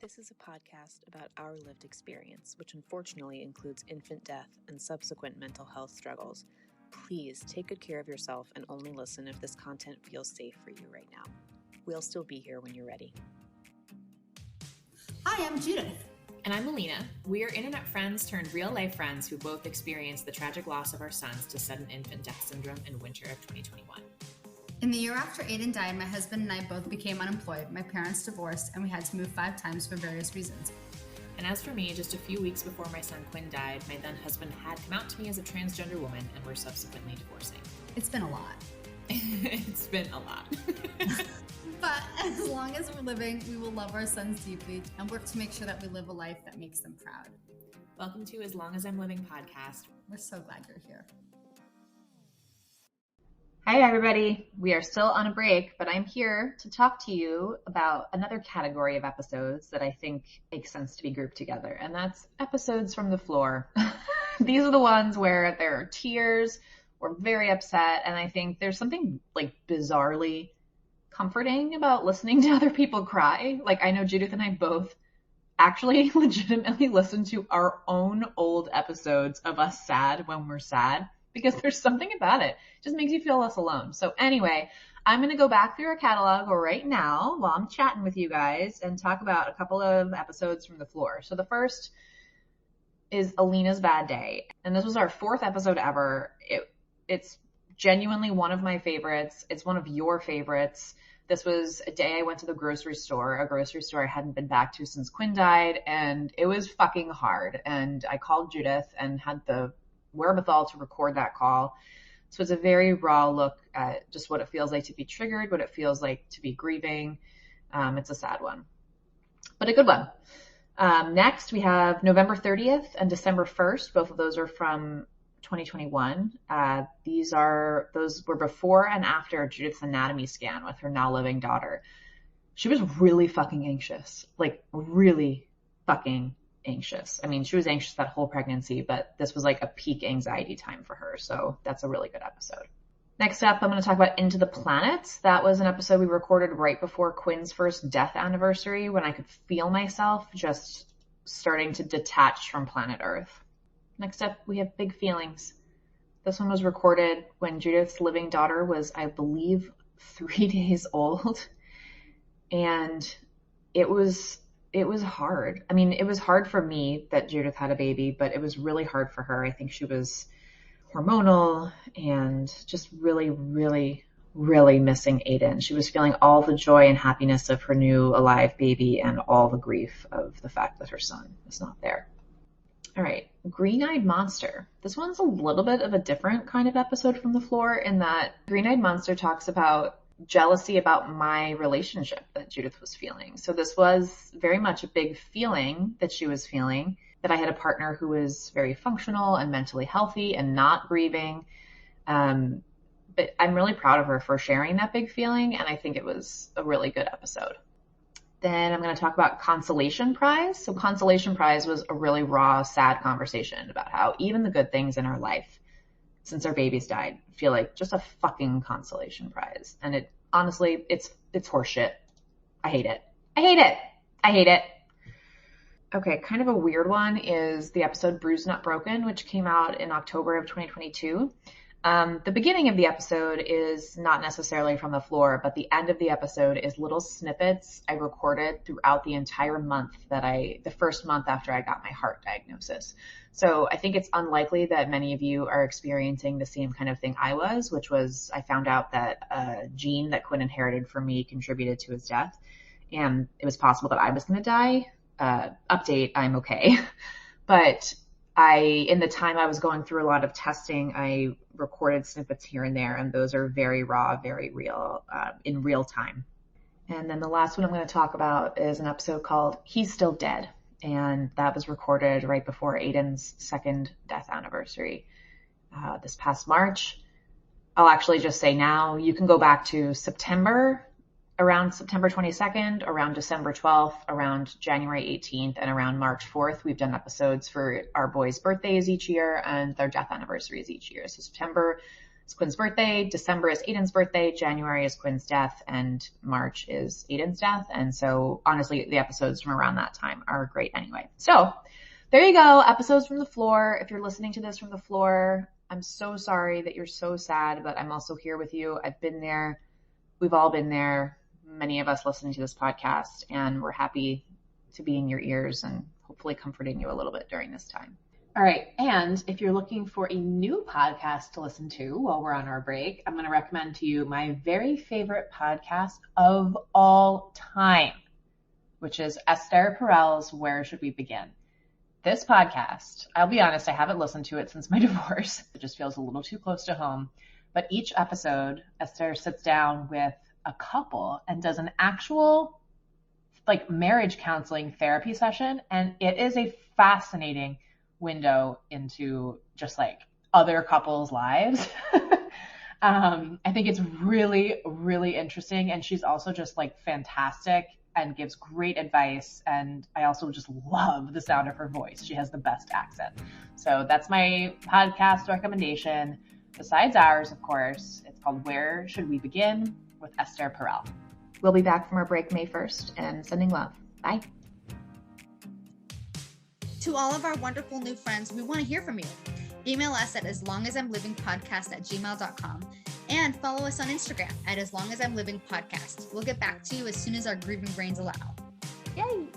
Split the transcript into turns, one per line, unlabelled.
This is a podcast about our lived experience, which unfortunately includes infant death and subsequent mental health struggles. Please take good care of yourself and only listen if this content feels safe for you right now. We'll still be here when you're ready.
Hi, I'm Judith.
And I'm Melina. We are internet friends turned real-life friends who both experienced the tragic loss of our sons to sudden infant death syndrome in winter of 2021.
In the year after Aiden died, my husband and I both became unemployed. My parents divorced, and we had to move 5 times for various reasons.
And as for me, just a few weeks before my son Quinn died, my then husband had come out to me as a transgender woman and were subsequently divorcing.
It's been a lot.
It's been a lot.
But as long as we're living, we will love our sons deeply and work to make sure that we live a life that makes them proud.
Welcome to As Long As I'm Living podcast.
We're so glad you're here.
Hi, everybody. We are still on a break, but I'm here to talk to you about another category of episodes that I think makes sense to be grouped together, and that's episodes from the floor. These are the ones where there are tears, we're very upset, and I think there's something like bizarrely comforting about listening to other people cry. Like, I know Judith and I both actually legitimately listen to our own old episodes of us sad when we're sad, because there's something about it. It just makes you feel less alone. So anyway, I'm going to go back through our catalog right now while I'm chatting with you guys and talk about a couple of episodes from the floor. So the first is Alina's Bad Day. And this was our 4th episode ever. It's genuinely one of my favorites. It's one of your favorites. This was a day I went to the grocery store, a grocery store I hadn't been back to since Quinn died, and it was fucking hard. And I called Judith and had the wherewithal to record that call. So it's a very raw look at just what it feels like to be triggered, what it feels like to be grieving. It's a sad one, but a good one. Next, we have November 30th and December 1st. Both of those are from 2021. Those were before and after Judith's anatomy scan with her now living daughter. She was really fucking anxious, like really fucking anxious. I mean, she was anxious that whole pregnancy, but this was like a peak anxiety time for her. So that's a really good episode. Next up, I'm going to talk about Into the Planets. That was an episode we recorded right before Quinn's first death anniversary, when I could feel myself just starting to detach from planet Earth. Next up, we have Big Feelings. This one was recorded when Judith's living daughter was, I believe, 3 days old. And it was hard. I mean, it was hard for me that Judith had a baby, but it was really hard for her. I think she was hormonal and just really, really, really missing Aiden. She was feeling all the joy and happiness of her new alive baby and all the grief of the fact that her son is not there. All right, Green-Eyed Monster. This one's a little bit of a different kind of episode from the floor in that Green-Eyed Monster talks about jealousy about my relationship that Judith was feeling. So this was very much a big feeling that she was feeling, that I had a partner who was very functional and mentally healthy and not grieving. But I'm really proud of her for sharing that big feeling, and I think it was a really good episode. Then I'm going to talk about Constellation Prize. So Constellation Prize was a really raw, sad conversation about how even the good things in our life since our babies died feel like just a fucking consolation prize. And it honestly, it's horseshit. I hate it. I hate it. I hate it. Okay, kind of a weird one is the episode Bruised Not Broken, which came out in October of 2022. The beginning of the episode is not necessarily from the floor, but the end of the episode is little snippets I recorded throughout the entire month the first month after I got my heart diagnosis. So I think it's unlikely that many of you are experiencing the same kind of thing I was, which was I found out that a gene that Quinn inherited from me contributed to his death, and it was possible that I was going to die. Update, I'm okay. But in the time I was going through a lot of testing, I recorded snippets here and there, and those are very raw, very real, in real time. And then the last one I'm going to talk about is an episode called He's Still Dead. And that was recorded right before Aiden's 2nd death anniversary, this past March. I'll actually just say now, you can go back to September, around September 22nd, around December 12th, around January 18th, and around March 4th. We've done episodes for our boys' birthdays each year and their death anniversaries each year. So September is Quinn's birthday. December is Aiden's birthday. January is Quinn's death, and March is Aiden's death. And so honestly, the episodes from around that time are great anyway. So there you go. Episodes from the floor. If you're listening to this from the floor, I'm so sorry that you're so sad, but I'm also here with you. I've been there. We've all been there. Many of us listening to this podcast, and we're happy to be in your ears and hopefully comforting you a little bit during this time.
All right. And if you're looking for a new podcast to listen to while we're on our break, I'm going to recommend to you my very favorite podcast of all time, which is Esther Perel's Where Should We Begin? This podcast, I'll be honest, I haven't listened to it since my divorce. It just feels a little too close to home. But each episode, Esther sits down with a couple and does an actual like marriage counseling therapy session. And it is a fascinating window into just like other couples' lives. I think it's really, really interesting. And she's also just like fantastic and gives great advice. And I also just love the sound of her voice. She has the best accent. So that's my podcast recommendation. Besides ours, of course, it's called Where Should We Begin with Esther Perel.
We'll be back from our break May 1st and sending love. Bye.
To all of our wonderful new friends, we want to hear from you. Email us at aslongasimlivingpodcast@gmail.com and follow us on Instagram at aslongasimlivingpodcast. We'll get back to you as soon as our grieving brains allow.
Yay!